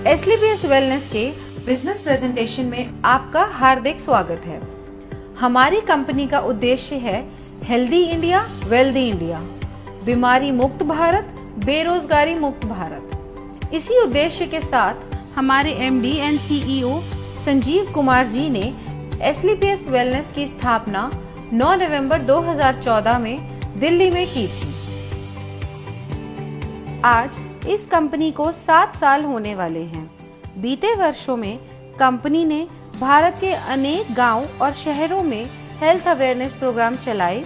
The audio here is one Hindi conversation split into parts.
एसलीपीएस वेलनेस के बिजनेस प्रेजेंटेशन में आपका हार्दिक स्वागत है। हमारी कंपनी का उद्देश्य है हेल्दी इंडिया, वेल्दी इंडिया, बीमारी मुक्त भारत, बेरोजगारी मुक्त भारत। इसी उद्देश्य के साथ हमारे MD and CEO Sanjeev Kumar ji ने एसलीपीएस वेलनेस की स्थापना 9 नवंबर 2014 में दिल्ली में की थी। आज इस कंपनी को 7 साल होने वाले हैं। बीते वर्षों में कंपनी ने भारत के अनेक गांव और शहरों में हेल्थ अवेयरनेस प्रोग्राम चलाए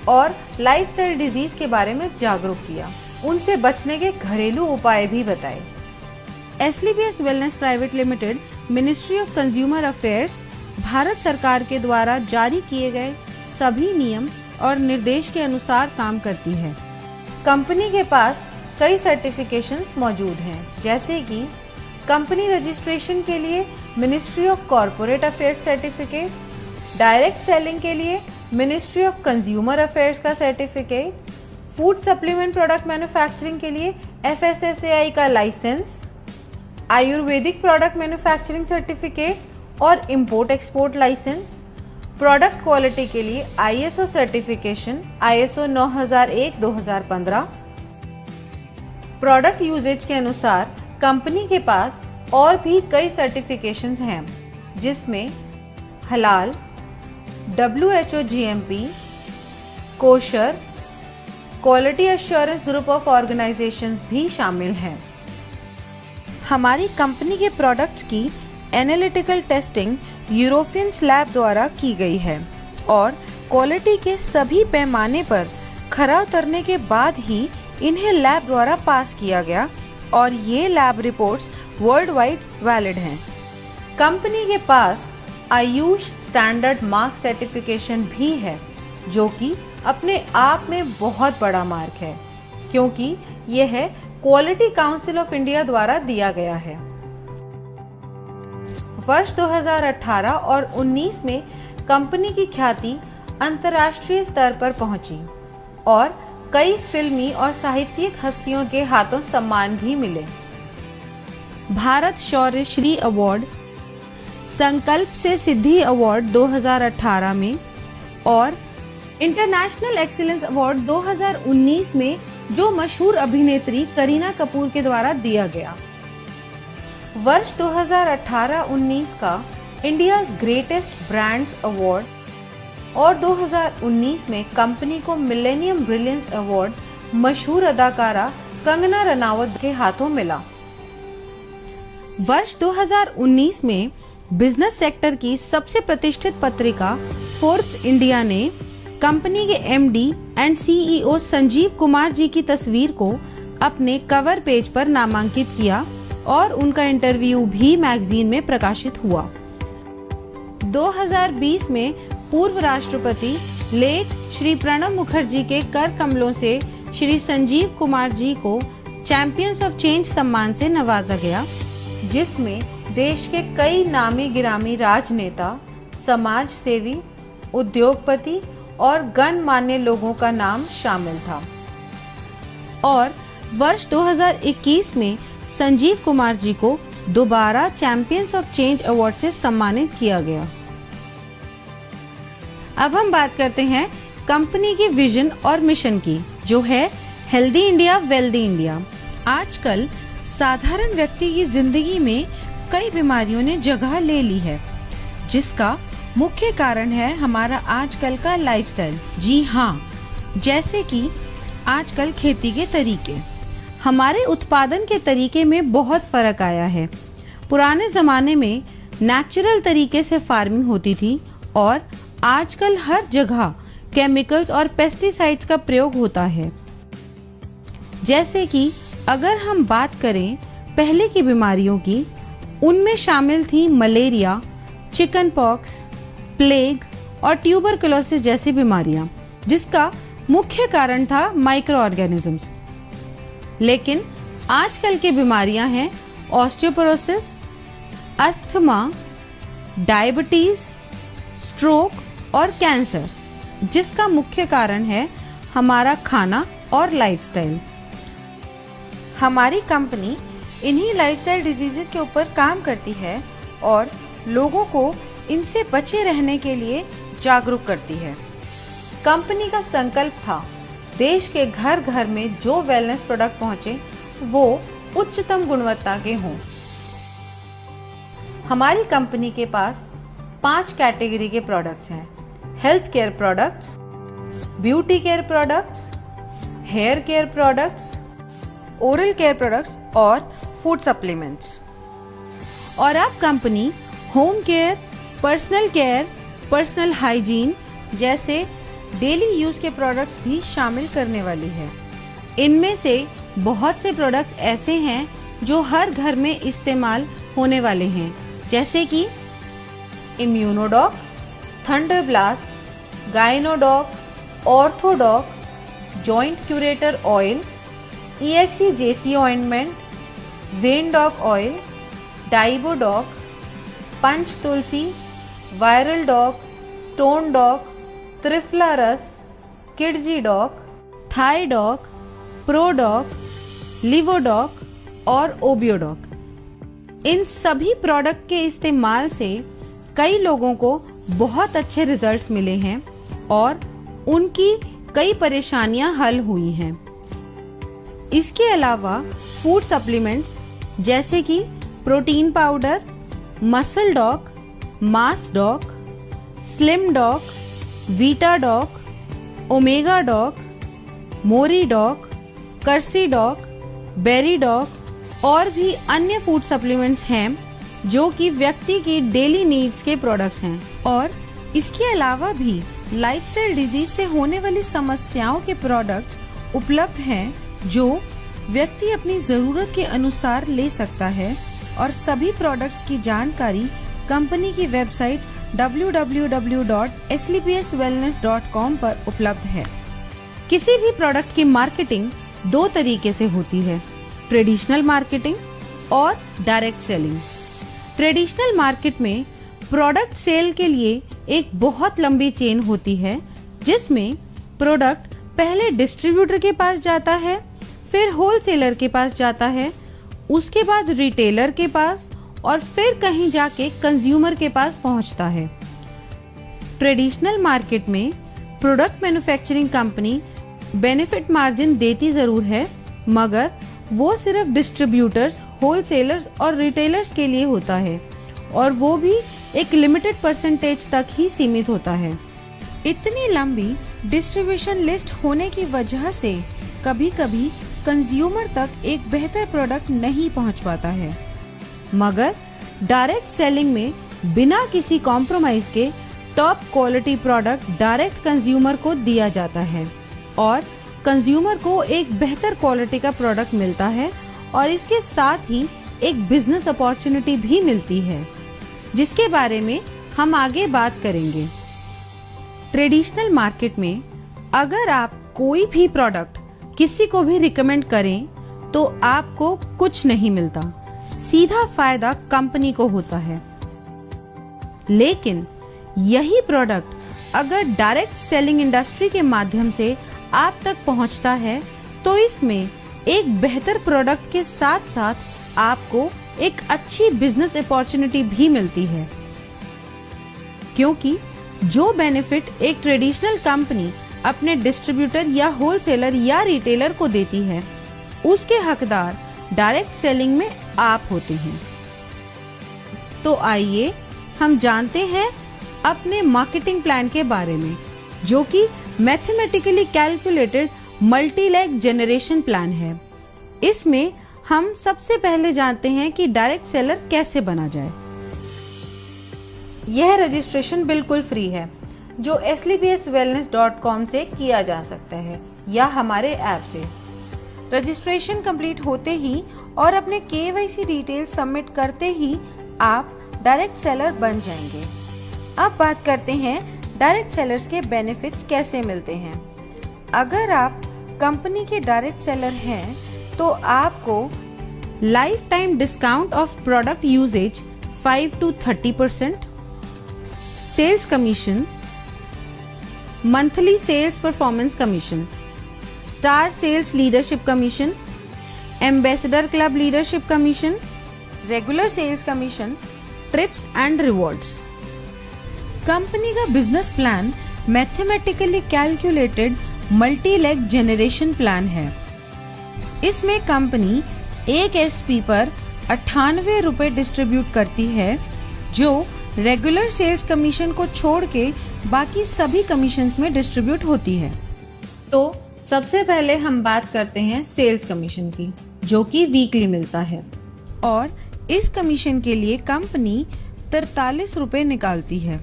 और लाइफस्टाइल डिजीज के बारे में जागरूक किया, उनसे बचने के घरेलू उपाय भी बताए। SLPS wellness private limited ministry of consumer affairs Bharat सरकार के द्वारा जारी किए गए सभी नियम और निर्देश के अनुसार काम करती है। कंपनी के पास कई सर्टिफिकेशंस मौजूद हैं, जैसे कि कंपनी रजिस्ट्रेशन के लिए ministry of corporate affairs certificate, direct selling के लिए मिनिस्ट्री ऑफ कंज्यूमर अफेयर्स का certificate, food supplement product manufacturing के लिए FSSAI का licence, Ayurvedic product manufacturing certificate और import export licence, product quality के लिए ISO certification ISO 9001-2015। Product usages के अनुसार कंपनी के पास और भी कई सर्टिफिकेशंस हैं, जिसमें हलाल, WHO GMP, kosher, quality assurance group of organisations भी शामिल हैं। हमारी कंपनी के प्रोडक्ट्स की एनालिटिकल टेस्टिंग यूरोपियन लैब द्वारा की गई है और क्वालिटी के सभी पैमाने पर खरा उतरने के बाद ही इन्हें लैब द्वारा पास किया गया और ये lab reports world wide valid हैं। कंपनी के पास आयुष स्टैंडर्ड मार्क सर्टिफिकेशन भी है, जो कि अपने आप में बहुत बड़ा मार्क है, क्योंकि यह क्वालिटी काउंसिल ऑफ इंडिया द्वारा दिया गया है। वर्ष 2018 और 19 में कंपनी की ख्याति अंतर्राष्ट्रीय स्तर पर पहुंची और कई फिल्मी और साहित्यिक हस्तियों के हाथों सम्मान भी मिले। भारत शौर्य श्री अवार्ड, संकल्प से सिद्धि अवार्ड 2018 में और इंटरनेशनल एक्सीलेंस अवार्ड 2019 में जो मशहूर अभिनेत्री करीना कपूर के द्वारा दिया गया। वर्ष 2018-19 का इंडिया ग्रेटेस्ट ब्रांड्स अवार्ड और 2019 में कंपनी को मिलेनियम ब्रिलियंस अवार्ड मशहूर अदाकारा कंगना रनावत के हाथों मिला। वर्ष 2019 में बिजनेस सेक्टर की सबसे प्रतिष्ठित पत्रिका फोर्ब्स इंडिया ने कंपनी के MD and CEO Sanjeev Kumar ji की तस्वीर को अपने कवर पेज पर नामांकित किया और उनका इंटरव्यू भी मैगजीन में प्रकाशित हुआ। 2020 में पूर्व राष्ट्रपति लेट श्री प्रणब मुखर्जी के कर कमलों से श्री संजीव कुमार जी को चैंपियंस ऑफ चेंज सम्मान से नवाजा गया, जिसमें देश के कई नामी गिरामी राजनेता, समाज सेवी, उद्योगपति और गणमान्य लोगों का नाम शामिल था। और वर्ष 2021 में संजीव कुमार जी को दोबारा चैंपियंस ऑफ चेंज अवार्ड से सम्मानित किया गया। अब हम बात करते हैं कंपनी की विजन और मिशन की, जो है हेल्दी इंडिया, वेल्दी इंडिया। आजकल साधारण व्यक्ति की जिंदगी में कई बीमारियों ने जगह ले ली है, जिसका मुख्य कारण है हमारा आजकल का लाइफस्टाइल। जी हाँ, जैसे कि आजकल खेती के तरीके, हमारे उत्पादन के तरीके में बहुत फर्क आया है। पुराने जमाने में नेचुरल तरीके से फार्मिंग होती थी और आजकल हर जगह केमिकल्स और पेस्टिसाइड्स का प्रयोग होता है। जैसे कि अगर हम बात करें पहले की बीमारियों की, उनमें शामिल थी मलेरिया, चिकन पॉक्स, प्लेग और ट्यूबरकुलोसिस जैसी बीमारियां, जिसका मुख्य कारण था माइक्रो ऑर्गेनिजम्स। लेकिन आजकल की बीमारियां हैं ऑस्टियोपोरोसिस, अस्थमा, डायबिटीज, स्ट्रोक और कैंसर, जिसका मुख्य कारण है हमारा खाना और लाइफस्टाइल। हमारी कंपनी इन्हीं लाइफस्टाइल डिजीजेस के ऊपर काम करती है और लोगों को इनसे बचे रहने के लिए जागरूक करती है। कंपनी का संकल्प था देश के घर घर में जो वेलनेस प्रोडक्ट पहुंचे वो उच्चतम गुणवत्ता के हों। हमारी कंपनी के पास 5 कैटेगरी के प्रोडक्ट्स हैं: health care products, beauty care products, hair care products, oral care products और फूड सप्लीमेंट्स। और अब company home care, personal care, personal hygiene जैसे डेली यूज के प्रोडक्ट्स भी शामिल करने वाली है। इनमें से बहुत से प्रोडक्ट्स ऐसे हैं जो हर घर में इस्तेमाल होने वाले हैं, जैसे कि Immunodoc, thunder blast, Gynodoc, Orthodoc, joint curator oil, EXE-JC ointment, Vendoc oil, Diabodoc, Panch Tulsi, viral doc, stone doc, Triphala Ras, Kidzy doc, थाई डॉक, प्रोडॉक, लिवोडॉक और ओबियोडॉक। इन सभी प्रोडक्ट के इस्तेमाल से कई लोगों को बहुत अच्छे रिजल्ट्स मिले हैं और उनकी कई परेशानियां हल हुई हैं। इसके अलावा फूड सप्लीमेंट्स जैसे कि protein powder, muscle doc, mass doc, slim doc, Vita doc, Omega doc, Mori doc, Kursi doc, Berry doc और भी अन्य फूड सप्लीमेंट्स हैं जो कि व्यक्ति की डेली नीड्स के प्रोडक्ट्स हैं। और इसके अलावा भी लाइफस्टाइल डिजीज से होने वाली समस्याओं के प्रोडक्ट्स उपलब्ध हैं जो व्यक्ति अपनी जरूरत के अनुसार ले सकता है। और सभी प्रोडक्ट्स की जानकारी कंपनी की वेबसाइट www.slpswellness.com पर उपलब्ध है। किसी भी प्रोडक्ट की मार्केटिंग 2 तरीके से होती है: ट्रेडिशनल मार्केटिंग और डायरेक्ट सेलिंग। ट्रेडिशनल मार्केट में प्रोडक्ट सेल के लिए एक बहुत लंबी चेन होती है, जिसमें प्रोडक्ट पहले डिस्ट्रीब्यूटर के पास जाता है, फिर होलसेलर के पास जाता है, उसके बाद रिटेलर के पास और फिर कहीं जाके कंज्यूमर के पास पहुंचता है। ट्रेडिशनल मार्केट में product manufacturing company benefit margin देती जरूर है, मगर वो सिर्फ डिस्ट्रीब्यूटर्स, होलसेलर्स और रिटेलर्स के लिए होता है और वो भी एक लिमिटेड परसेंटेज तक ही सीमित होता है। इतनी लंबी डिस्ट्रीब्यूशन लिस्ट होने की वजह से कभी-कभी कंज्यूमर तक एक बेहतर प्रोडक्ट नहीं पहुंच पाता है। मगर डायरेक्ट सेलिंग में बिना किसी कॉम्प्रोमाइज के top quality product direct consumer को दिया जाता है और कंज्यूमर को एक बेहतर क्वालिटी का प्रोडक्ट मिलता है और इसके साथ ही एक बिजनेस अपॉर्चुनिटी भी मिलती है, जिसके बारे में हम आगे बात करेंगे। ट्रेडिशनल मार्केट में अगर आप कोई भी प्रोडक्ट किसी को भी रिकमेंड करें तो आपको कुछ नहीं मिलता, सीधा फायदा कंपनी को होता है। लेकिन यही प्रोडक्ट अगर डायरेक्ट सेलिंग इंडस्ट्री के माध्यम से आप तक पहुंचता है तो इसमें एक बेहतर प्रोडक्ट के साथ साथ आपको एक अच्छी बिजनेस अपॉर्चुनिटी भी मिलती है, क्योंकि जो बेनिफिट एक ट्रेडिशनल कंपनी अपने डिस्ट्रीब्यूटर या होलसेलर या रिटेलर को देती है, उसके हकदार डायरेक्ट सेलिंग में आप होते हैं। तो आइए हम जानते हैं अपने मार्केटिंग प्लान के बारे में, जो कि mathematically calculated multi leg generation plan है। इसमें हम सबसे पहले जानते हैं कि डायरेक्ट सेलर कैसे बना जाए। यह रजिस्ट्रेशन बिल्कुल फ्री है, जो slpswellness.com से किया जा सकता है या हमारे ऐप से। रजिस्ट्रेशन कंप्लीट होते ही और अपने KYC डिटेल सबमिट करते ही आप डायरेक्ट सेलर बन जाएंगे। अब बात करते हैं डायरेक्ट सेलर्स के बेनिफिट्स कैसे मिलते हैं। अगर आप कंपनी के डायरेक्ट सेलर हैं तो आपको lifetime discount of product usages 5 to 30%, sales commission, monthly sales performance commission, star sales leadership commission, ambassador club leadership commission, regular sales commission, trips and rewards. Company का business plan mathematically calculated multi leg generation plan है। इसमें कंपनी एक एसपी पर 98 रुपए डिस्ट्रीब्यूट करती है, जो रेगुलर सेल्स कमीशन को छोड़ के बाकी सभी कमीशंस में डिस्ट्रीब्यूट होती है। तो सबसे पहले हम बात करते हैं सेल्स कमीशन की, जो कि वीकली मिलता है, और इस कमीशन के लिए कंपनी 43 रुपए निकालती है।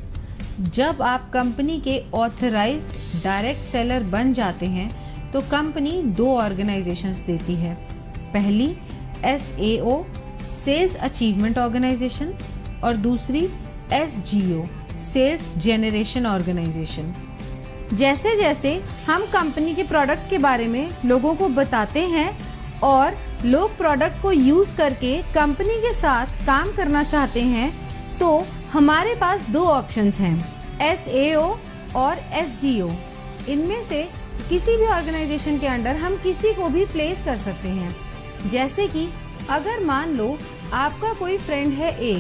जब आप कंपनी के ऑथराइज्ड डायरेक्ट सेलर बन जाते हैं तो कंपनी 2 ऑर्गेनाइजेशंस देती है। पहली SAO सेल्स अचीवमेंट ऑर्गेनाइजेशन और दूसरी SGO सेल्स जेनरेशन ऑर्गेनाइजेशन। जैसे जैसे हम कंपनी के प्रोडक्ट के बारे में लोगों को बताते हैं और लोग प्रोडक्ट को यूज करके कंपनी के साथ काम करना चाहते हैं, तो हमारे पास 2 ऑप्शंस हैं, SAO और SGO। इनमें से किसी भी ऑर्गेनाइजेशन के अंडर हम किसी को भी प्लेस कर सकते हैं। जैसे कि अगर मान लो आपका कोई फ्रेंड है A,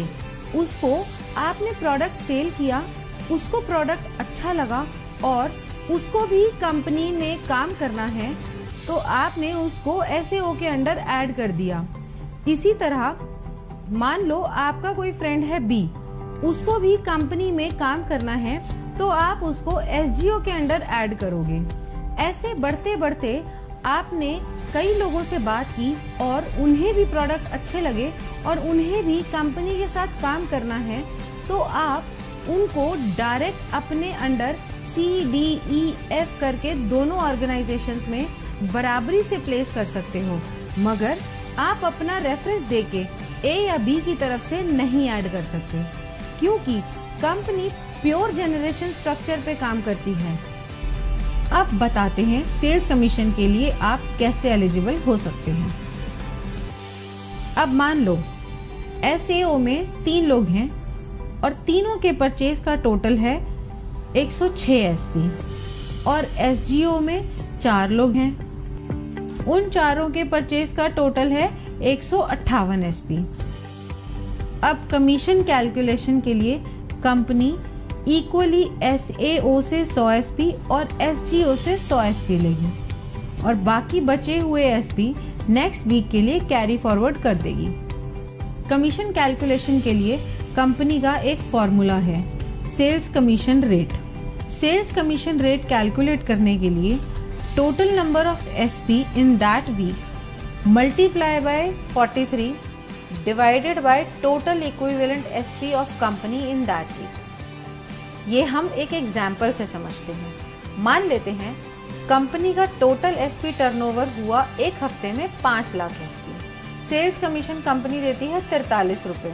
उसको आपने प्रोडक्ट सेल किया, उसको प्रोडक्ट अच्छा लगा और उसको भी कंपनी में काम करना है, तो आपने उसको SAO के अंडर ऐड कर दिया। इसी तरह मान लो आपका कोई फ्रेंड है B, उसको भी कंपनी में काम करना है, तो आप उसको SGO के अंडर ऐड करोगे। ऐसे बढ़ते बढ़ते आपने कई लोगों से बात की और उन्हें भी प्रोडक्ट अच्छे लगे और उन्हें भी कंपनी के साथ काम करना है, तो आप उनको डायरेक्ट अपने अंडर CDEF करके दोनों ऑर्गेनाइजेशंस में बराबरी से प्लेस कर सकते हो, मगर आप अपना रेफरेंस देके A या B की तरफ से नहीं ऐड कर सकते, क्योंकि कंपनी प्योर जनरेशन स्ट्रक्चर पे काम करती है। अब बताते हैं सेल्स कमीशन के लिए आप कैसे एलिजिबल हो सकते हैं। अब मान लो SAO में 3 लोग हैं और तीनों के परचेज का टोटल है 106 SP, और SGO में 4 लोग हैं, उन चारों के परचेज का टोटल है 158 SP। अब कमीशन कैलकुलेशन के लिए कंपनी इक्वली SAO से 100 SP और SGO से 100 SP लेगी और बाकी बचे हुए SP नेक्स्ट वीक के लिए कैरी फॉरवर्ड कर देगी। कमीशन कैलकुलेशन के लिए कंपनी का एक फॉर्मूला है, sales commission rate. Sales commission rate calculate करने के लिए total number of SP in that week multiply by 43 divided by total equivalent SP of company in that week. ये हम एक एग्जाम्पल से समझते हैं। मान लेते हैं कंपनी का टोटल SP टर्नओवर हुआ एक हफ्ते में 5 lakh SP। Sales commission company देती है 43 रुपए,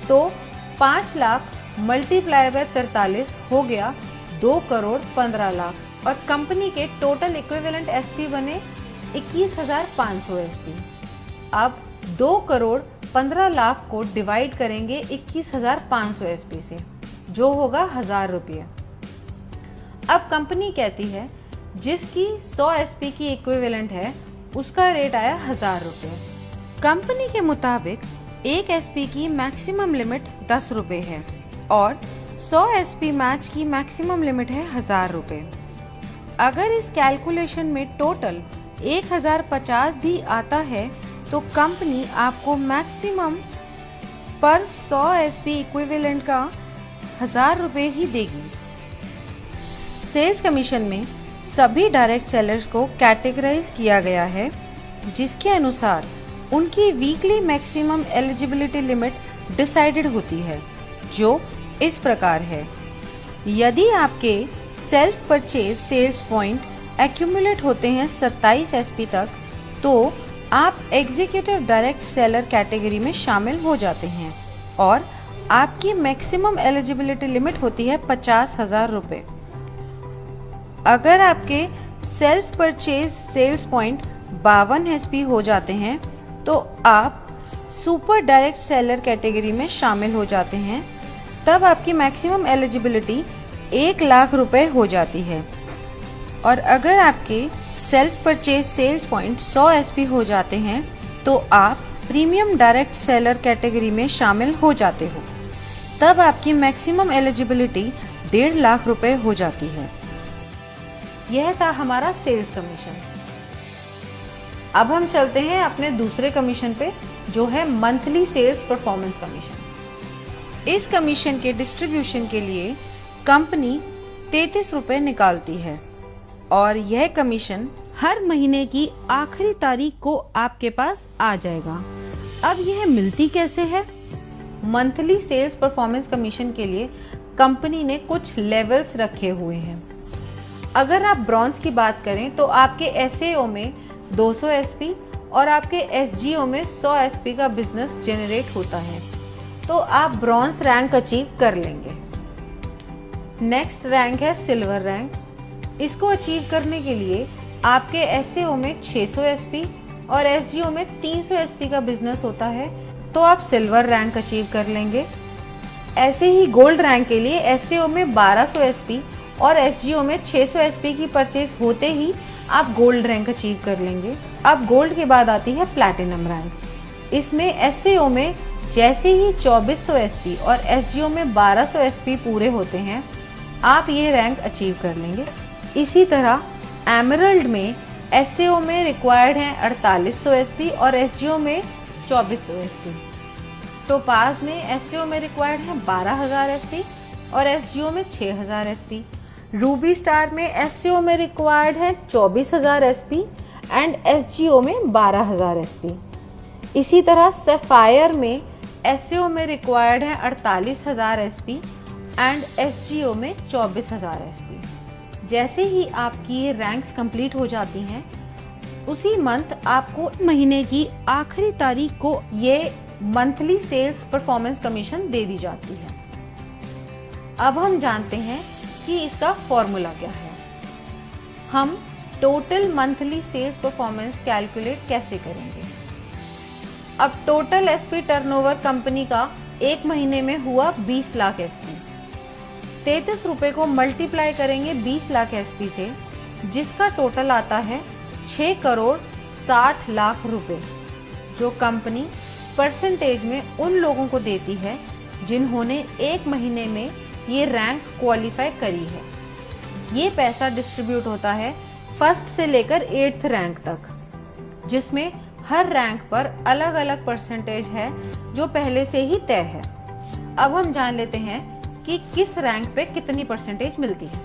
तो 5 लाख मल्टीप्लाई बाय 43 हो गया 2 करोड़ 15 लाख, और कंपनी के टोटल इक्विवेलेंट SP बने 21,500 SP। अब 2 करोड़ 15 लाख को डिवाइड करेंगे 21,500 SP से, जो होगा 1000 रुपये। अब कंपनी कहती है जिसकी 100 SP की इक्विवेलेंट है उसका रेट आया 1000 रुपये। कंपनी के मुताबिक एक SP की मैक्सिमम लिमिट 10 रुपये है और 100 SP मैच की मैक्सिमम लिमिट है 1000 रुपये। अगर इस कैलकुलेशन में टोटल 1050 भी आता है तो कंपनी आपको मैक्सिमम पर 100 SP इक्विवेलेंट का 1000 रुपये ही देगी। सेल्स कमीशन में सभी डायरेक्ट सेलर्स को कैटेगराइज किया गया है, जिसके अनुसार उनकी weekly maximum eligibility limit decided होती है, जो इस प्रकार है। यदि आपके self purchase sales point accumulate होते हैं 27 SP तक, तो आप एग्जीक्यूटिव डायरेक्ट सेलर कैटेगरी में शामिल हो जाते हैं और आपकी मैक्सिमम एलिजिबिलिटी लिमिट होती है 50,000 रुपये। अगर आपके self purchase sales point 52 SP हो जाते हैं तो आप सुपर डायरेक्ट सेलर कैटेगरी में शामिल हो जाते हैं। तब आपकी मैक्सिमम एलिजिबिलिटी 1 लाख रुपए हो जाती है। और अगर आपके self purchase sales point 100 SP हो जाते हैं तो आप प्रीमियम डायरेक्ट सेलर कैटेगरी में शामिल हो जाते हो। तब आपकी मैक्सिमम एलिजिबिलिटी 1.5 लाख रुपए हो जाती है। यह था हमारा सेल्स कमीशन। अब हम चलते हैं अपने दूसरे कमीशन पे, जो है मंथली सेल्स परफॉर्मेंस कमीशन। इस कमीशन के डिस्ट्रीब्यूशन के लिए कंपनी 33 रुपए निकालती है और यह कमीशन हर महीने की आखिरी तारीख को आपके पास आ जाएगा। अब यह मिलती कैसे है? मंथली सेल्स परफॉर्मेंस कमीशन के लिए कंपनी ने कुछ लेवल्स रखे हुए हैं। अगर आप ब्रॉन्ज की बात करें तो आपके एसएओ में 200 एसपी और आपके एसजीओ में 100 एसपी का बिजनेस जनरेट होता है, तो आप ब्रॉन्ज रैंक अचीव कर लेंगे। नेक्स्ट रैंक है सिल्वर रैंक। इसको अचीव करने के लिए आपके एसएओ में 600 एसपी और एसजीओ में 300 एसपी का बिजनेस होता है, तो आप सिल्वर रैंक अचीव कर लेंगे। ऐसे ही गोल्ड रैंक के लिए एसएओ में 1200 एसपी और एसजीओ में 600 एसपी की परचेज होते ही आप गोल्ड रैंक अचीव कर लेंगे। अब गोल्ड के बाद आती है प्लैटिनम रैंक। इसमें एसएओ में जैसे ही 2400 एसपी और एसजीओ में 1200 एसपी पूरे होते हैं, आप ये रैंक अचीव कर लेंगे। इसी तरह एमरल्ड में एसएओ में रिक्वायर्ड है 4800 एसपी और एसजीओ में 2400 एसपी। टोपाज में एसएओ में रिक्वायर्ड है 12000 एसपी और एसजीओ में 6000 एसपी। रूबी स्टार में एसएओ में रिक्वायर्ड है 24000 एसपी एंड एसजीओ में 12000 एसपी। इसी तरह सफायर में एसएओ में रिक्वायर्ड है 48000 एसपी एंड एसजीओ में 24000 एसपी। जैसे ही आपकी ये रैंक्स कंप्लीट हो जाती हैं, उसी मंथ आपको महीने की आखिरी तारीख को ये मंथली सेल्स परफॉर्मेंस कमीशन दे दी जाती है। अब हम जानते हैं कि इसका फॉर्मूला क्या है। हम total monthly sales performance calculate कैसे करेंगे? अब टोटल एसपी टर्नओवर कंपनी का एक महीने में हुआ 20 लाख एसपी। 33 रुपए को मल्टीप्लाई करेंगे 20 लाख एसपी से, जिसका टोटल आता है 6 करोड़ 60 लाख रुपए, जो कंपनी परसेंटेज में उन लोगों को देती है जिन्होंने एक महीने में ये रैंक क्वालिफाई करी है। ये पैसा डिस्ट्रीब्यूट होता है फर्स्ट से लेकर 8th रैंक तक, जिसमें हर रैंक पर अलग अलग परसेंटेज है जो पहले से ही तय है। अब हम जान लेते हैं कि किस रैंक पे कितनी परसेंटेज मिलती है।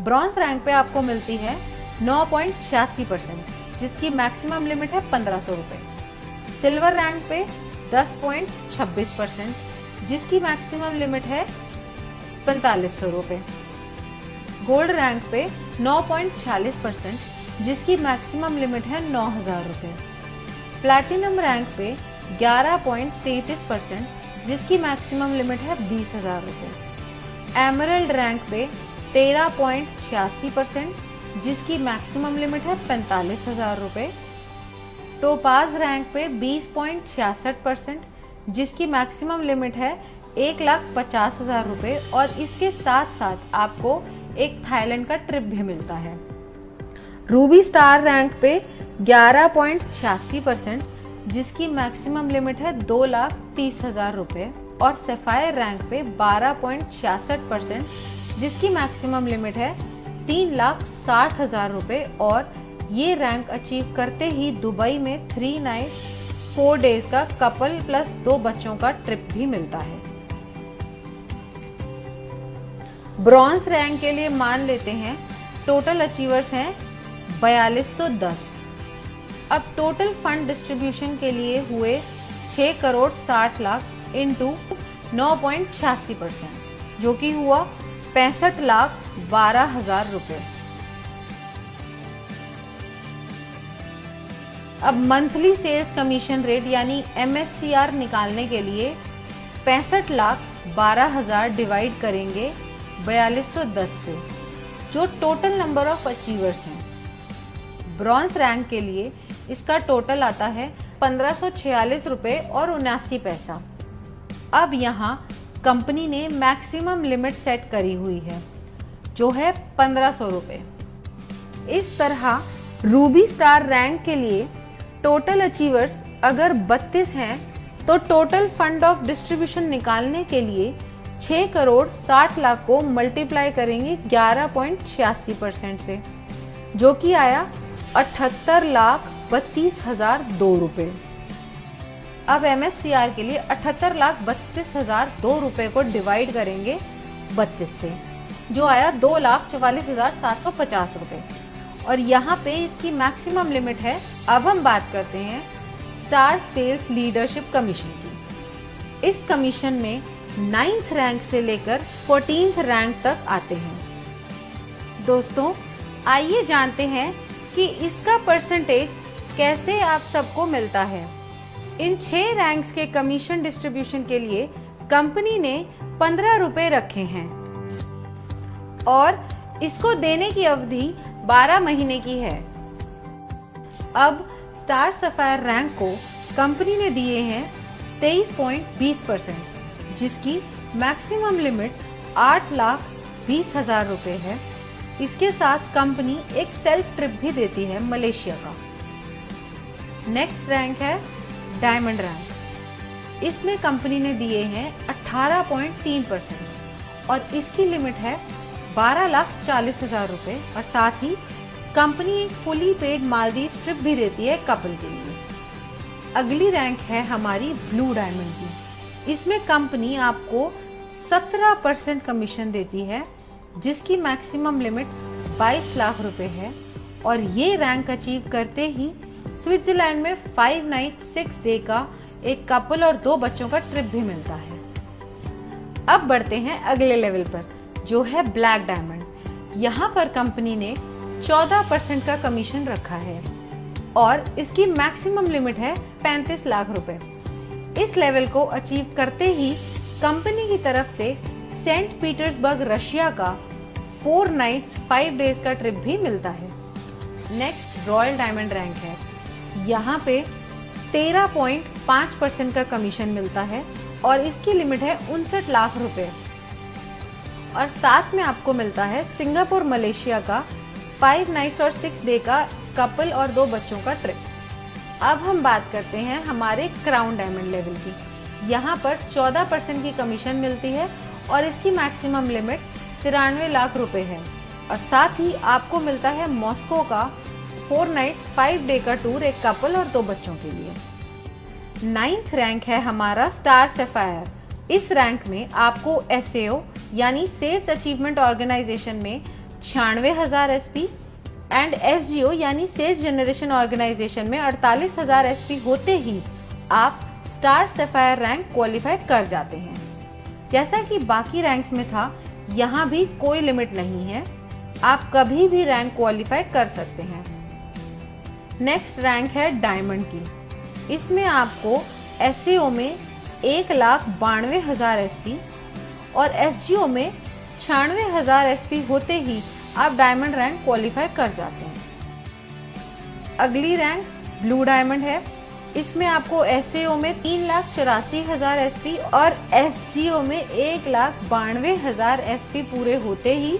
ब्रॉन्ज रैंक पे आपको मिलती है 9.86%, जिसकी मैक्सिमम लिमिट है 1500 रुपए। सिल्वर रैंक पे 10.26%, जिसकी मैक्सिमम लिमिट है 4500 रुपए। गोल्ड रैंक पे 9.40%, जिसकी मैक्सिमम लिमिट है 9000 रुपए। प्लैटिनम रैंक पे 11.33%, जिसकी मैक्सिमम लिमिट है 20000 रुपए। एमरल्ड रैंक पे 13.86%, जिसकी मैक्सिमम लिमिट है 45000 रुपए। टोपाज रैंक पे 20.66%, जिसकी मैक्सिमम लिमिट है 1,50,000 रुपए और इसके साथ साथ आपको एक थाईलैंड का ट्रिप भी मिलता है। रूबी स्टार रैंक पे 11.86%, जिसकी मैक्सिमम लिमिट है 2,30,000 रुपए और सफायर रैंक पे 12.66%, जिसकी मैक्सिमम लिमिट है 3,60,000 रुपए और ये रैंक अचीव करते ही दुबई में 3 नाइट 4 डेज का कपल प्लस 2 बच्चों का ट्रिप भी मिलता है। ब्रॉन्ज रैंक के लिए मान लेते हैं टोटल अचीवर्स हैं 4210। अब टोटल फंड डिस्ट्रीब्यूशन के लिए हुए 6 करोड़ 60 लाख इंटू 9.86%, जो कि हुआ 65,12,000 रुपए। अब मंथली सेल्स कमीशन रेट यानी MSCR निकालने के लिए 65,12,000 डिवाइड करेंगे 4210 से, जो टोटल नंबर ऑफ अचीवर्स हैं। ब्रॉन्ज रैंक के लिए इसका टोटल आता है 1546 रुपए और 79 पैसा। अब यहाँ कंपनी ने मैक्सिमम लिमिट सेट करी हुई है, जो है 1500 रुपए। इस तरह रूबी स्टार रैंक के लिए टोटल अचीवर्स अगर 32 हैं तो टोटल फंड ऑफ डिस्ट्रीब्यूशन निकालने के लिए 6 करोड़ 60 लाख को मल्टीप्लाई करेंगे 11.86% से, जो कि आया 78,32,002 रुपए। अब MSCR के लिए 78,32,002 रुपए को डिवाइड करेंगे 32 से, जो आया 2,44,750 रुपए। और यहाँ पे इसकी मैक्सिमम लिमिट है। अब हम बात करते हैं स्टार सेल्स लीडरशिप कमीशन की। इस कमीशन में 9th रैंक से लेकर 14th रैंक तक आते हैं। दोस्तों, आइए जानते हैं कि इसका परसेंटेज कैसे आप सबको मिलता है। इन 6 रैंक्स के कमीशन डिस्ट्रीब्यूशन के लिए कंपनी ने 15 रुपए रखे हैं और इसको देने की अवधि 12 महीने की है। अब स्टार सफायर रैंक को कंपनी ने दिए हैं 23.20%, जिसकी मैक्सिमम लिमिट 8,20,000 रुपए है। इसके साथ कंपनी एक सेल्फ ट्रिप भी देती है मलेशिया का। नेक्स्ट रैंक है डायमंड रैंक। इसमें कंपनी ने दिए हैं 18.3% और इसकी लिमिट है 12,40,000 रुपए और साथ ही कंपनी एक फुली पेड मालदीव ट्रिप भी देती है कपल के लिए। अगली रैंक है हमारी ब्लू डायमंड की। इसमें कंपनी आपको 17% कमीशन देती है, जिसकी मैक्सिमम लिमिट 22 लाख रुपए है और ये रैंक अचीव करते ही स्विट्जरलैंड में 5 नाइट 6 डे का एक कपल और 2 बच्चों का ट्रिप भी मिलता है। अब बढ़ते हैं अगले लेवल पर, जो है ब्लैक डायमंड। यहाँ पर कंपनी ने 14% का कमीशन रखा है और इसकी मैक्सिमम लिमिट है 35 लाख रुपए। इस लेवल को अचीव करते ही कंपनी की तरफ से सेंट पीटर्सबर्ग रशिया का 4 नाइट्स 5 डेज का ट्रिप भी मिलता है। नेक्स्ट रॉयल डायमंड रैंक है। यहाँ पे 13.5% का कमीशन मिलता है और इसकी लिमिट है 59 लाख रुपए और साथ में आपको मिलता है सिंगापुर मलेशिया का 5 नाइट्स और 6 डे का कपल और 2 बच्चों का ट्रिप। अब हम बात करते हैं हमारे क्राउन डायमंड लेवल की। यहाँ पर 14% की कमीशन मिलती है और इसकी मैक्सिमम लिमिट 93 लाख रुपए है और साथ ही आपको मिलता है मॉस्को का 4 नाइट्स 5 डे का टूर एक कपल और 2 बच्चों के लिए। 9th रैंक है हमारा स्टार सफायर। इस रैंक में आपको SAO यानी सेल्स अचीवमेंट ऑर्गेनाइजेशन में 96,000 SP एंड SGO यानी सेल्स जनरेशन ऑर्गेनाइजेशन में 48,000 SP होते ही आप स्टार सफायर रैंक क्वालिफाई कर जाते हैं। जैसा कि बाकी रैंक्स में था, यहाँ भी कोई लिमिट नहीं है, आप कभी भी रैंक क्वालिफाई कर सकते हैं। नेक्स्ट रैंक है डायमंड की। इसमें आपको SAO में 1,92,000 SP और SGO में 96,000 SP होते ही आप डायमंड रैंक क्वालिफाई कर जाते हैं। अगली रैंक ब्लू डायमंड है। इसमें आपको SAO में 3,84,000 SP और SGO में 1,92,000 SP पूरे होते ही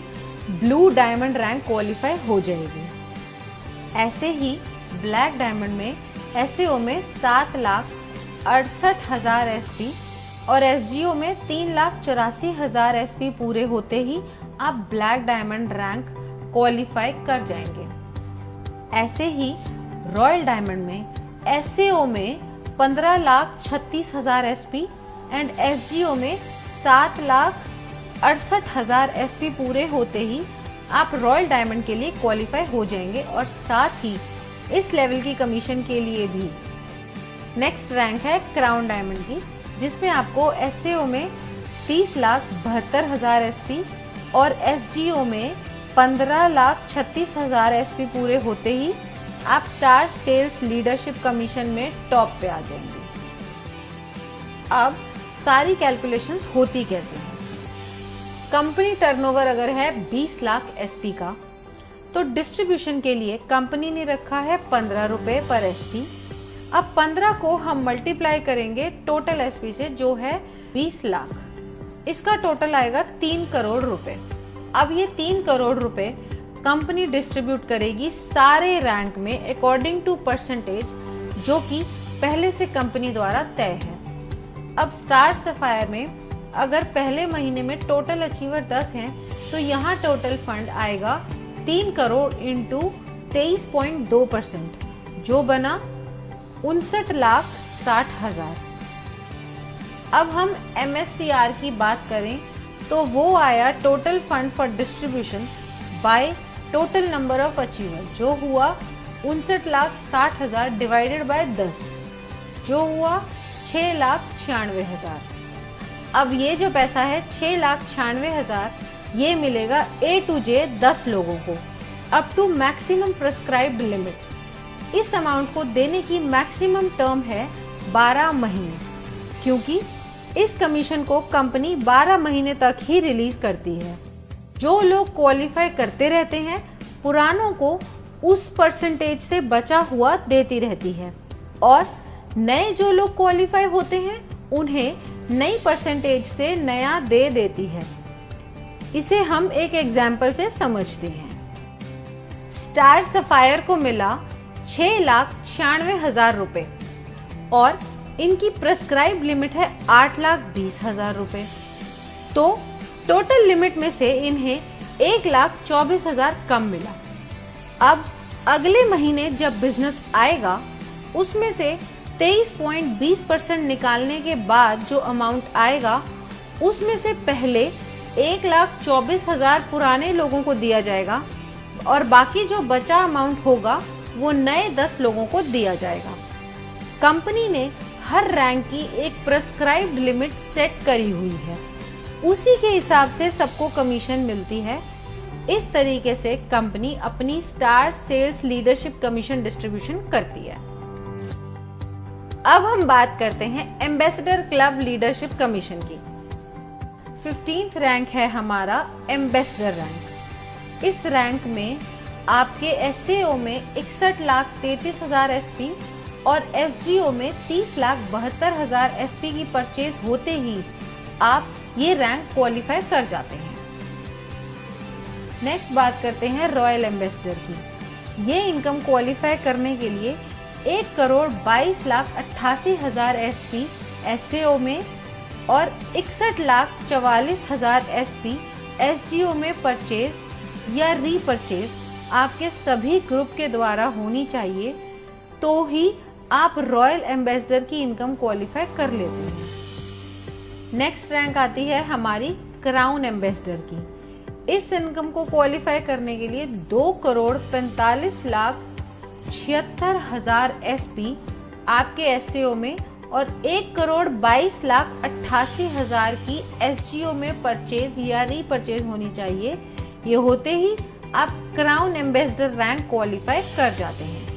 ब्लू डायमंड रैंक क्वालिफाई हो जाएगी। ऐसे ही ब्लैक डायमंड में SAO में 7,68,000 SP और SGO में 3,84,000 SP पूरे होते ही आप ब्लैक डायमंड रैंक क्वालिफाई कर जाएंगे। ऐसे ही रॉयल डायमंड में SAO में 15,36,000 SP एंड SGO में 7,68,000 SP पूरे होते ही आप रॉयल डायमंड के लिए क्वालिफाई हो जाएंगे और साथ ही इस लेवल की कमीशन के लिए भी। नेक्स्ट रैंक है क्राउन डायमंड की, जिसमें आपको SAO में 30,72,000 SP और SGO में 15,36,000 SP पूरे होते ही आप स्टार सेल्स लीडरशिप कमीशन में टॉप पे आ जाएंगे। अब सारी कैलकुलेशंस होती कैसे हैं? कंपनी टर्नओवर अगर है 20 लाख SP का, तो डिस्ट्रीब्यूशन के लिए कंपनी ने रखा है 15 रुपए पर SP। अब 15 को हम मल्टीप्लाई करेंगे टोटल SP से, जो है 20 लाख। इसका टोटल आएगा 3 करोड़ रुपए। अब ये 3 करोड़ रुपए कंपनी डिस्ट्रीब्यूट करेगी सारे रैंक में अकॉर्डिंग टू परसेंटेज, जो कि पहले से कंपनी द्वारा तय है। अब स्टार सफायर में अगर पहले महीने में टोटल अचीवर 10 हैं, तो यहाँ टोटल फंड आएगा 3 करोड़ इंटू 23.2%, जो बना 59,60,000। अब हम MSCR की बात करें तो वो आया total fund for distribution by total number of achiever, जो हुआ 59,60,000 डिवाइडेड बाय 10, जो हुआ 6,96,000। अब ये जो पैसा है 6,96,000, ये मिलेगा A to J 10 लोगों को up to maximum prescribed limit. इस अमाउंट को देने की मैक्सिमम टर्म है 12 महीने, क्योंकि इस कमीशन को कंपनी 12 महीने तक ही रिलीज करती है। जो लोग क्वालिफाई करते रहते हैं, पुरानों को उस परसेंटेज से बचा हुआ देती रहती है, और नए जो लोग क्वालिफाई होते हैं उन्हें नई परसेंटेज से नया दे देती है। इसे हम एक एग्जाम्पल से समझते हैं। स्टार सफायर को मिला 6,96,000 रुपए और इनकी प्रेस्क्राइब लिमिट है 8,20,000 रुपए, तो टोटल लिमिट में से इन्हें 1,24,000 कम मिला। अब अगले महीने जब बिजनेस आएगा, उसमें से 23.20% निकालने के बाद जो अमाउंट आएगा, उसमें से पहले 1,24,000 पुराने लोगों को दिया जाएगा और बाकी जो बचा अमाउंट होगा वो नए 10 लोगों को दिया जाएगा। कंपनी ने हर रैंक की एक प्रेस्क्राइब्ड लिमिट सेट करी हुई है, उसी के हिसाब से सबको कमीशन मिलती है। इस तरीके से कंपनी अपनी star sales leadership commission distribution करती है। अब हम बात करते हैं एम्बेसडर क्लब लीडरशिप कमीशन की। 15th रैंक है हमारा एम्बेसडर रैंक। इस रैंक में आपके SAO में 61,33,000 SP और SGO में 30,72,000 SP की परचेज होते ही आप ये रैंक क्वालिफाई कर जाते हैं। नेक्स्ट बात करते हैं रॉयल एम्बेसडर की। ये इनकम क्वालिफाई करने के लिए 1,22,88,000 SP SAO में और 61,44,000 SP SGO में परचेज या रीपरचेज आपके सभी ग्रुप के द्वारा होनी चाहिए, तो ही आप रॉयल एम्बेसडर की इनकम क्वालिफाई कर लेते हैं। नेक्स्ट रैंक आती है हमारी क्राउन एम्बेसडर की। इस इनकम को क्वालिफाई करने के लिए 2,45,76,000 SP आपके SAO में और 1,22,88,000 की SGO में परचेज या रीपरचेज होनी चाहिए। ये होते ही आप क्राउन एम्बेसडर रैंक क्वालिफाई कर जाते हैं।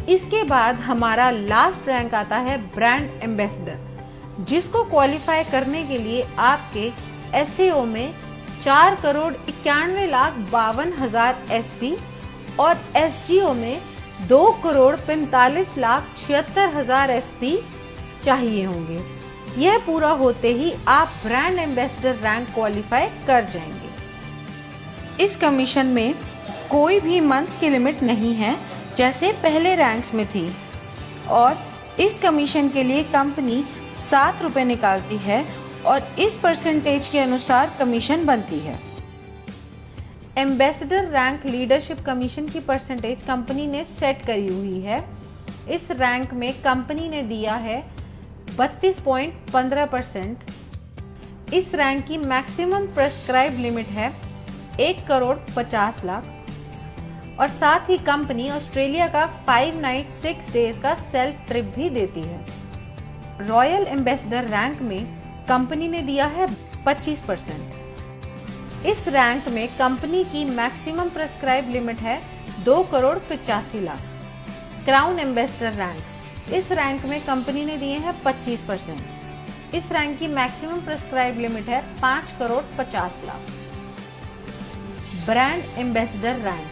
इसके बाद हमारा लास्ट रैंक आता है ब्रांड एम्बेसडर, जिसको क्वालिफाई करने के लिए आपके SAO में 4,91,52,000 SP और SGO में 2,45,76,000 SP चाहिए होंगे। यह पूरा होते ही आप ब्रांड एम्बेसडर रैंक क्वालिफाई कर जाएंगे। इस कमीशन में कोई भी मंथ्स की लिमिट नहीं है, जैसे पहले रैंक्स में थी, और इस कमीशन के लिए कंपनी 7 रुपए निकालती है और इस परसेंटेज के अनुसार कमीशन बनती है। एम्बेसडर रैंक लीडरशिप कमीशन की परसेंटेज कंपनी ने सेट करी हुई है। इस रैंक में कंपनी ने दिया है 32.15%। इस रैंक की मैक्सिमम प्रेस्क्राइब लिमिट है 1,50,00,000 और साथ ही कंपनी ऑस्ट्रेलिया का 5 नाइट 6 डेज का सेल्फ ट्रिप भी देती है। रॉयल एम्बेसडर रैंक में कंपनी ने दिया है 25%। इस रैंक में कंपनी की मैक्सिमम प्रेस्क्राइब लिमिट है 2,85,00,000। क्राउन एम्बेसडर रैंक, इस रैंक में कंपनी ने दिए हैं 25%। इस रैंक की मैक्सिमम प्रेस्क्राइब लिमिट है 5,50,00,000। ब्रांड एम्बेसडर रैंक,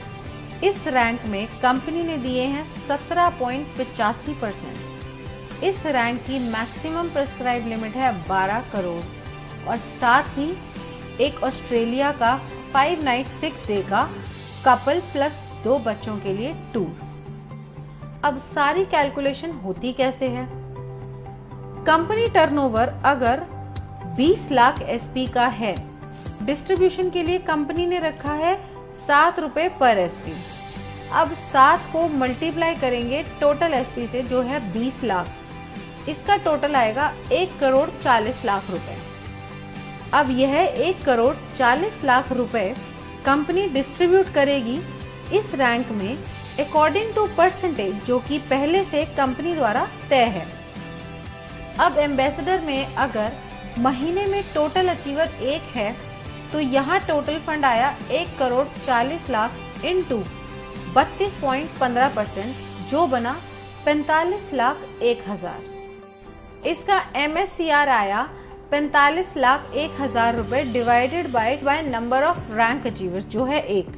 इस रैंक में कंपनी ने दिए हैं 17.85%। इस रैंक की मैक्सिमम प्रेस्क्राइब लिमिट है 12 करोड़ और साथ ही एक ऑस्ट्रेलिया का 5 नाइट 6 डे का कपल प्लस 2 बच्चों के लिए टूर। अब सारी कैलकुलेशन होती कैसे है? कंपनी टर्नओवर अगर 20 लाख एसपी का है, डिस्ट्रीब्यूशन के लिए कंपनी ने रखा है 7 रुपए पर एसपी। अब 7 को मल्टीप्लाई करेंगे टोटल एसपी से जो है 20 लाख, इसका टोटल आएगा 1 करोड़ 40 लाख रुपए। अब यह 1 करोड़ 40 लाख रुपए कंपनी डिस्ट्रीब्यूट करेगी इस रैंक में अकॉर्डिंग टू परसेंटेज जो कि पहले से कंपनी द्वारा तय है। अब एम्बेसडर में अगर महीने में टोटल अचीवर 1 है तो यहाँ टोटल फंड आया 1 करोड़ 40 लाख इंटू 32.15% जो बना 45 लाख 1,000। इसका MSCR आया 45 लाख 1,000 रुपए divided by number of rank achievers जो है 1,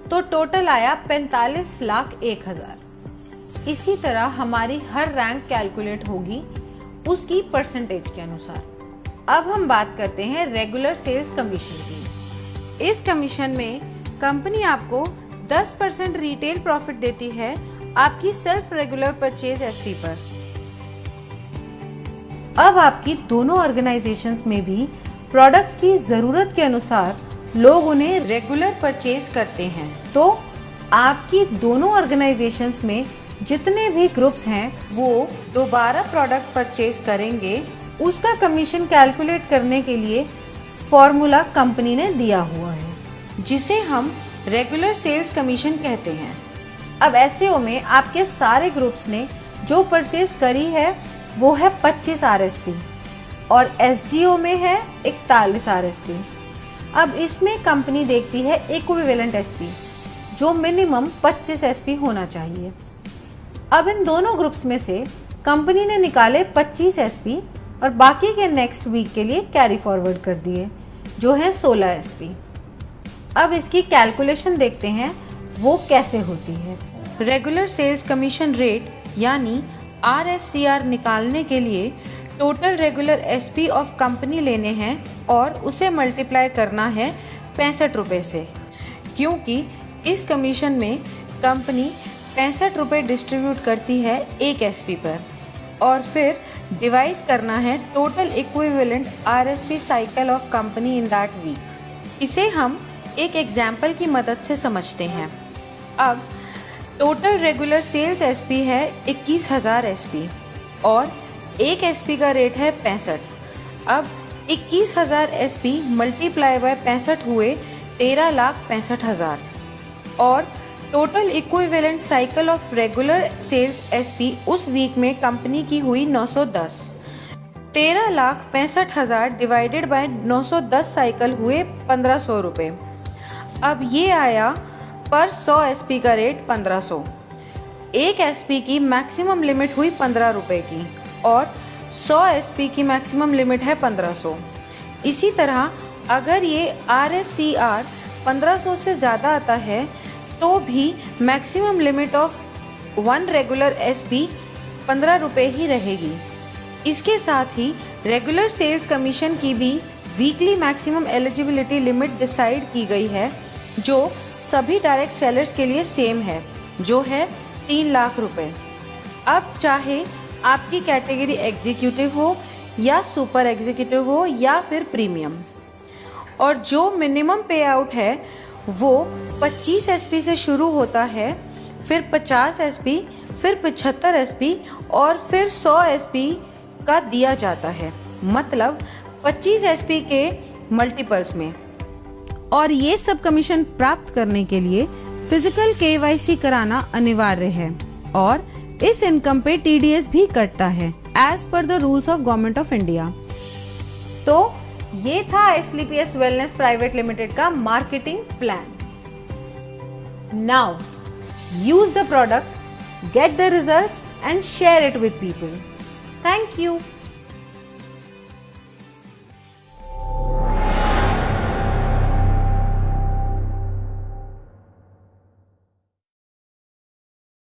तो टोटल आया 45 लाख 1,000। इसी तरह हमारी हर रैंक कैलकुलेट होगी उसकी परसेंटेज के अनुसार। अब हम बात करते हैं रेगुलर सेल्स कमीशन की। इस कमीशन में कंपनी आपको 10% रिटेल प्रॉफिट देती है आपकी सेल्फ रेगुलर परचेज एसपी पर। अब आपकी दोनों ऑर्गेनाइजेशंस में भी प्रोडक्ट्स की जरूरत के अनुसार लोग उन्हें रेगुलर परचेज करते हैं, तो आपकी दोनों ऑर्गेनाइजेशंस में जितने भी ग्रुप्स हैं वो दोबारा प्रोडक्ट परचेज करेंगे। उसका कमीशन कैलकुलेट करने के लिए फॉर्मूला कंपनी ने दिया हुआ है जिसे हम रेगुलर सेल्स कमीशन कहते हैं। अब एसएओ में आपके सारे ग्रुप्स ने जो परचेज करी है वो है 25 RSP और एसजीओ में है 41 RSP। अब इसमें कंपनी देखती है इक्विवेलेंट एसपी जो मिनिमम 25 एसपी होना चाहिए। अब इन दोनों ग्रुप्स में से कंपनी ने निकाले 25 एसपी और बाकी के नेक्स्ट वीक के लिए कैरी फॉरवर्ड कर दिए जो है 16 एसपी। अब इसकी कैलकुलेशन देखते हैं वो कैसे होती है। रेगुलर सेल्स कमीशन रेट यानी RSCR निकालने के लिए total regular SP of company लेने हैं और उसे मल्टीप्लाई करना है 65 रुपए से, क्योंकि इस कमीशन में कंपनी 65 रुपए डिस्ट्रीब्यूट करती है एक एसपी पर और फिर डिवाइड करना है total equivalent RSP cycle of company in that week. इसे हम एक एग्जाम्पल की मदद से समझते हैं। अब टोटल रेगुलर सेल्स एसपी है 21,000 एसपी और एक एसपी का रेट है 65। अब 21,000 एसपी मल्टीप्लाई बाय 65 हुए 13,65,000 और total equivalent cycle of regular sales SP उस वीक में कंपनी की हुई 910। 13,65,000 डिवाइडेड बाय 910 साइकिल हुए 1,500 रुपए। अब ये आया पर 100 एसपी का रेट 1,500। एक एसपी की मैक्सिमम लिमिट हुई 15 रुपए की और 100 एसपी की मैक्सिमम लिमिट है 1,500। इसी तरह अगर ये RSCR 1,500 से ज़्यादा आता है तो भी maximum limit of 1 regular SP 15 रुपए ही रहेगी। इसके साथ ही रेगुलर सेल्स कमीशन की भी weekly maximum eligibility limit decide की गई है जो सभी डायरेक्ट सेलर्स के लिए सेम है जो है 3 लाख रुपए। अब चाहे आपकी कैटेगरी एग्जीक्यूटिव हो या सुपर एग्जीक्यूटिव हो या फिर प्रीमियम, और जो मिनिमम पे आउट है वो 25 एसपी से शुरू होता है, फिर 50 एसपी, फिर 75 एसपी और फिर 100 एसपी का दिया जाता है, मतलब 25 एसपी के मल्टीपल्स में। और ये सब कमीशन प्राप्त करने के लिए फिजिकल KYC कराना अनिवार्य है और इस इनकम पे TDS भी कटता है as per the rules of government of India. तो ये था SLPS वेलनेस प्राइवेट लिमिटेड का marketing plan. Now use the product, get the results and share it with people. Thank you.